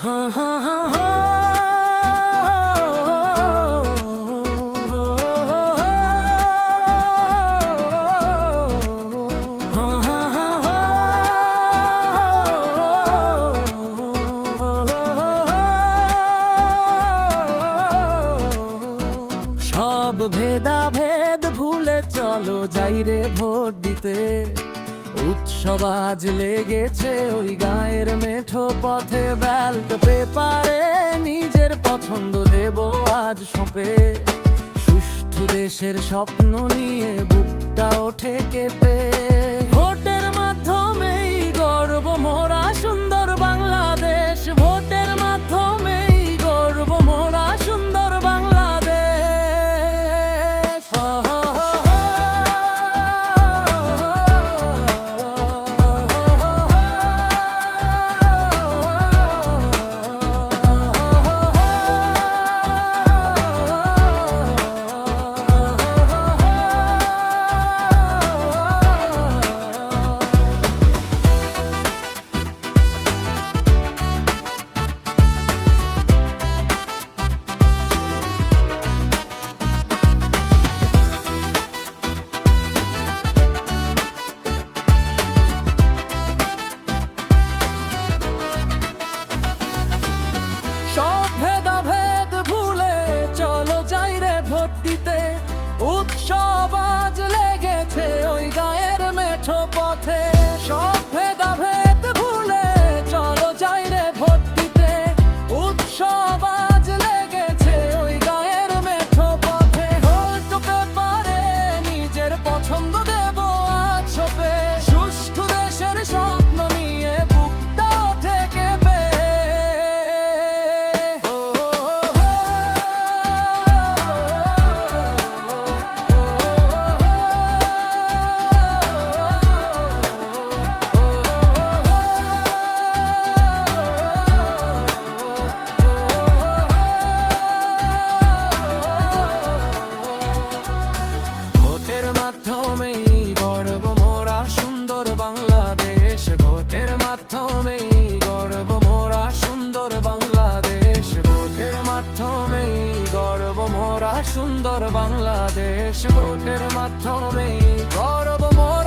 সব ভেদাভেদ ভুলে চলো যাই রে ভোট দিতে। উৎসব আজ লেগেছে ওই গায়ের মেঠো পথে, ব্যালট পেপারে নিজের পছন্দ দেব আজ সঁপে। সুষ্ঠু দেশের স্বপ্ন নিয়ে বুকটা ওঠে কেঁপে। ভোটের মাধ্যমেই গর্ব মোরা সুন্দর বাংলাদেশ, ভোটের মাধ্যমেই গর্ব মোরা সুন্দর বাংলাদেশ। সব ভেদাভেদ ভুলে চলো যাই রে ভোট দিতে। উৎসব আজ লেগেছে ওই গায়ের মেঠো পথে। সব ভেদাভেদ ভুলে চলো যাই রে ভোট দিতে। উৎসব আজ লেগেছে ওই গায়ের মেঠো পথে। ভোট পেপারে নিজের পছন্দ দেব আজ সঁপে। সুষ্ঠু দেশের স্বপ্ন নিয়ে বুকটা ওঠে কেঁপে। ভোটের মাধ্যমেই গর্ব মোরা সুন্দর বাংলাদেশ, ভোটের মাধ্যমেই গর্ব মোরা সুন্দর বাংলাদেশ। ভোটের মাধ্যমেই গর্ব মোরা সুন্দর বাংলাদেশ, ভোটের মাধ্যমেই গর্ব মোরা